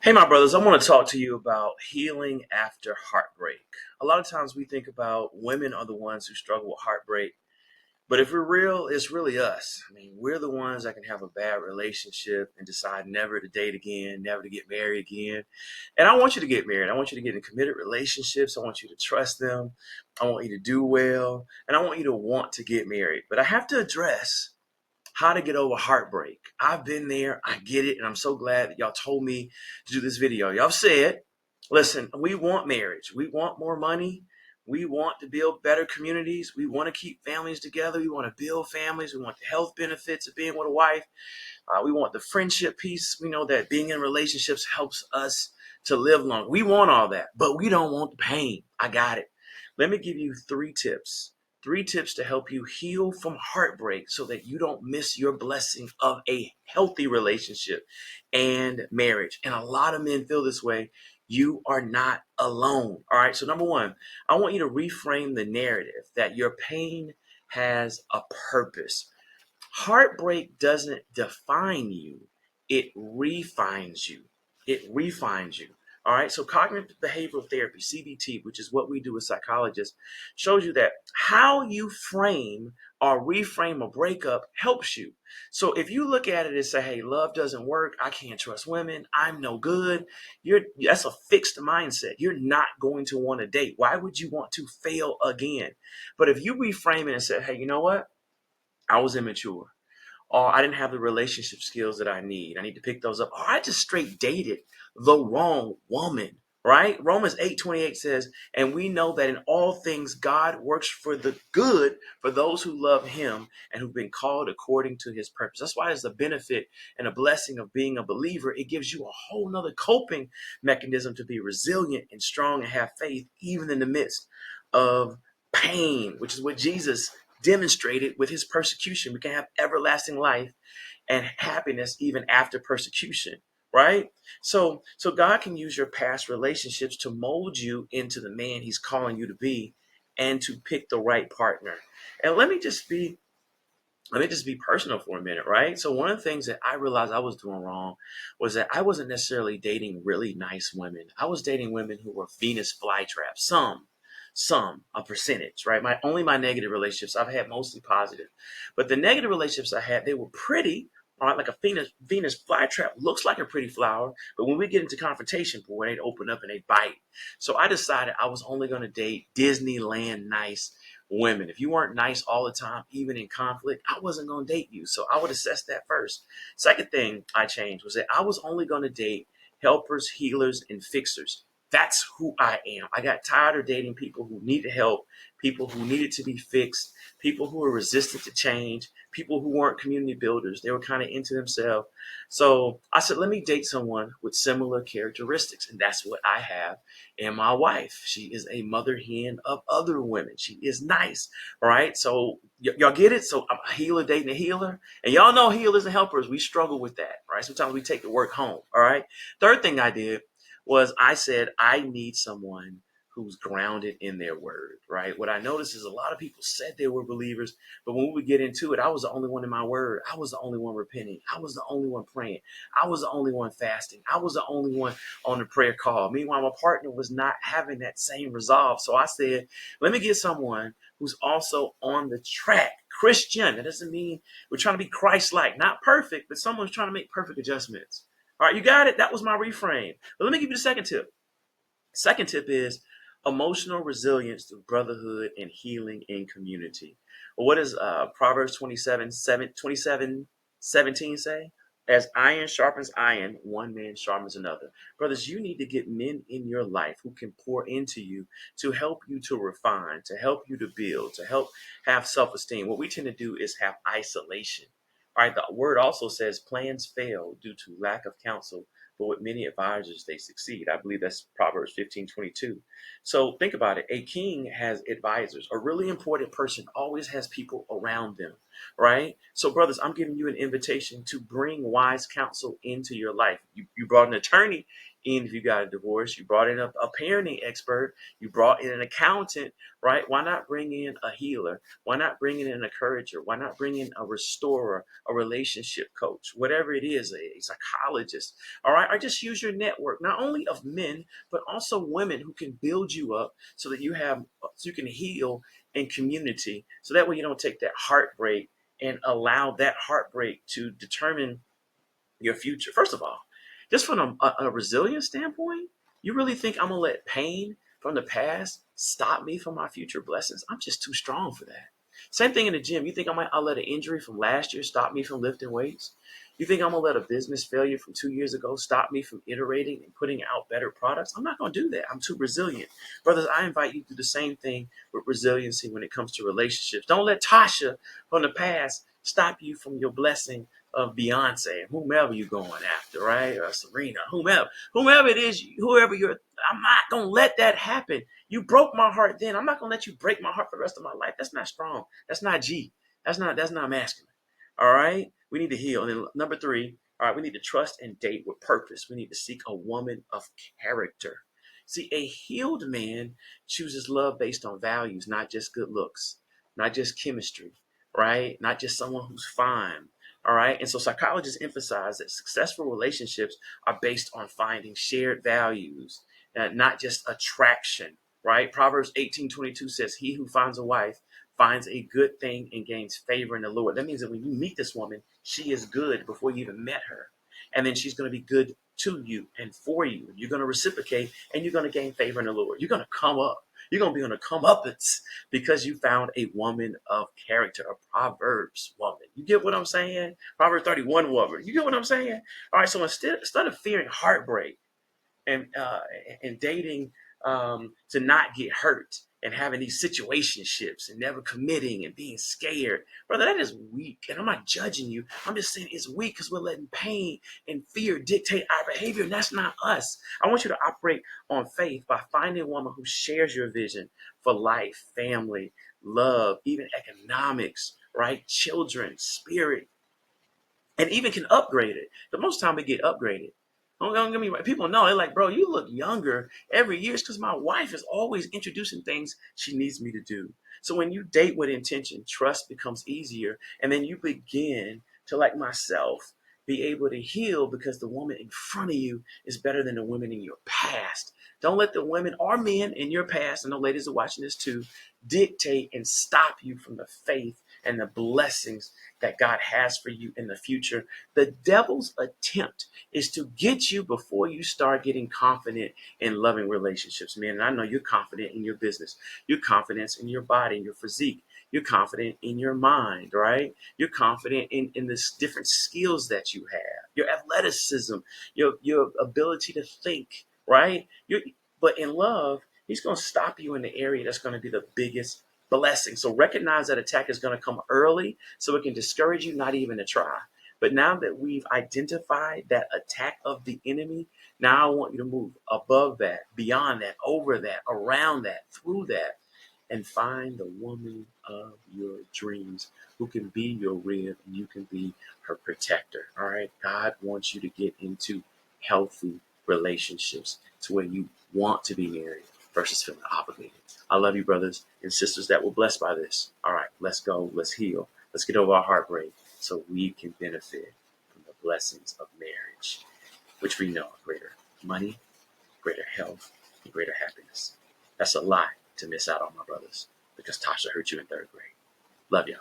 Hey, my brothers, I want to talk to you about healing after heartbreak. A lot of times we think about women are the ones who struggle with heartbreak, but if we're real, it's really us. I mean, we're the ones that can have a bad relationship and decide never to date again, never to get married again. And I want you to get married. I want you to get in committed relationships. I want you to trust them. I want you to do well. And I want you to want to get married. But I have to address how to get over heartbreak. I've been there. I get it. And I'm so glad that y'all told me to do this video. Y'all said, listen, we want marriage. We want more money. We want to build better communities. We want to keep families together. We want to build families. We want the health benefits of being with a wife. We want the friendship piece. We know that being in relationships helps us to live long. We want all that, but we don't want the pain. I got it. Let me give you three tips to help you heal from heartbreak so that you don't miss your blessing of a healthy relationship and marriage. And a lot of men feel this way. You are not alone. All right. So, number one, I want you to reframe the narrative that your pain has a purpose. Heartbreak doesn't define you, it refines you. It refines you. All right. So, cognitive behavioral therapy, CBT, which is what we do as psychologists, shows you that how you frame or reframe a breakup helps you. So, if you look at it and say, hey, love doesn't work, I can't trust women, I'm no good, that's a fixed mindset. You're not going to want to date. Why would you want to fail again? But if you reframe it and say, hey, you know what? I was immature, or I didn't have the relationship skills that I need. I need to pick those up. Or I just straight dated the wrong woman, right? Romans 8:28 says, and we know that in all things God works for the good for those who love him and who've been called according to his purpose. That's why it's the benefit and a blessing of being a believer. It gives you a whole nother coping mechanism to be resilient and strong and have faith, even in the midst of pain, which is what Jesus demonstrated with his persecution. We can have everlasting life and happiness even after persecution, right? So God can use your past relationships to mold you into the man he's calling you to be and to pick the right partner. And let me just be personal for a minute, right? So one of the things that I realized I was doing wrong was that I wasn't necessarily dating really nice women. I was dating women who were Venus flytraps. A percentage, right? My negative relationships I've had mostly positive, but the negative relationships I had, they were pretty. All right, like a Venus flytrap looks like a pretty flower, but when we get into confrontation, boy, they'd open up and they bite. So I decided I was only going to date Disneyland nice women. If you weren't nice all the time, even in conflict, I wasn't going to date you. So I would assess that first. Second thing I changed was that I was only going to date helpers, healers, and fixers. That's who I am. I got tired of dating people who needed help, people who needed to be fixed, people who were resistant to change, people who weren't community builders. They were kind of into themselves. So I said, let me date someone with similar characteristics. And that's what I have in my wife. She is a mother hen of other women. She is nice. All right. So y'all get it? So I'm a healer dating a healer. And y'all know healers and helpers, we struggle with that. Right. Sometimes we take the work home. All right. Third thing I did was I said, I need someone who's grounded in their word, right? What I noticed is a lot of people said they were believers, but when we would get into it, I was the only one in my word. I was the only one repenting. I was the only one praying. I was the only one fasting. I was the only one on the prayer call. Meanwhile, my partner was not having that same resolve. So I said, let me get someone who's also on the track. Christian. That doesn't mean we're trying to be Christ-like, not perfect, but someone's trying to make perfect adjustments. All right, you got it. That was my reframe. But let me give you the second tip. Second tip is emotional resilience through brotherhood and healing in community. Well, what does Proverbs 27:17 say? As iron sharpens iron, one man sharpens another. Brothers, you need to get men in your life who can pour into you to help you to refine, to help you to build, to help have self-esteem. What we tend to do is have isolation. All right, the word also says plans fail due to lack of counsel, but with many advisors, they succeed. I believe that's Proverbs 15:22. So think about it. A king has advisors. A really important person always has people around them, right? So, brothers, I'm giving you an invitation to bring wise counsel into your life. You brought an attorney in if you got a divorce. You brought in a parenting expert. You brought in an accountant, right? Why not bring in a healer? Why not bring in an encourager? Why not bring in a restorer, a relationship coach, whatever it is, a psychologist, all right? Or just use your network, not only of men, but also women who can build you up so that so you can heal in community. So that way you don't take that heartbreak and allow that heartbreak to determine your future. First of all, just from a resilience standpoint, you really think I'm gonna let pain from the past stop me from my future blessings? I'm just too strong for that. Same thing in the gym. You think I'll let an injury from last year stop me from lifting weights? You think I'm gonna let a business failure from 2 years ago stop me from iterating and putting out better products? I'm not gonna do that. I'm too resilient. Brothers, I invite you to do the same thing with resiliency when it comes to relationships. Don't let Tasha from the past stop you from your blessing of Beyonce and whomever you're going after, right? Or Serena, whomever it is, whoever you're, I'm not gonna let that happen. You broke my heart then. I'm not gonna let you break my heart for the rest of my life. That's not strong. That's not G. That's not masculine. All right. We need to heal. And then number three, all right, we need to trust and date with purpose. We need to seek a woman of character. See, a healed man chooses love based on values, not just good looks, not just chemistry, right? Not just someone who's fine. All right. And so psychologists emphasize that successful relationships are based on finding shared values, not just attraction, right? Proverbs 18:22 says, he who finds a wife finds a good thing and gains favor in the Lord. That means that when you meet this woman, she is good before you even met her. And then she's going to be good to you and for you. You're going to reciprocate and you're going to gain favor in the Lord. You're going to come up. You're going to be on the come up because you found a woman of character, a Proverbs woman. You get what I'm saying? Proverbs 31 woman. You get what I'm saying? All right. So instead of fearing heartbreak, and dating to not get hurt and having these situationships and never committing and being scared, brother, that is weak. And I'm not judging you. I'm just saying it's weak because we're letting pain and fear dictate our behavior, and that's not us. I want you to operate on faith by finding a woman who shares your vision for life, family, love, even economics, right? Children, spirit, and even can upgrade it. The most time we get upgraded. Don't get me right. People know they're like, bro, you look younger every year. It's because my wife is always introducing things she needs me to do. So when you date with intention, trust becomes easier, and then you begin to, like myself, be able to heal because the woman in front of you is better than the women in your past. Don't let the women or men in your past, and the ladies are watching this too, dictate and stop you from the faith and the blessings that God has for you in the future. The devil's attempt is to get you before you start getting confident in loving relationships, man. And I know you're confident in your business. You're confident in your body, your physique. You're confident in your mind, right? You're confident in the different skills that you have, your athleticism, your ability to think, right? But in love, he's going to stop you in the area that's going to be the biggest blessing. So recognize that attack is going to come early so it can discourage you not even to try. But now that we've identified that attack of the enemy, now I want you to move above that, beyond that, over that, around that, through that, and find the woman of your dreams who can be your rib and you can be her protector. All right. God wants you to get into healthy relationships to where you want to be married versus feeling obligated. I love you, brothers and sisters that were blessed by this. All right, let's go. Let's heal. Let's get over our heartbreak so we can benefit from the blessings of marriage, which we know are greater money, greater health, and greater happiness. That's a lie to miss out on, my brothers, because Tasha hurt you in third grade. Love y'all.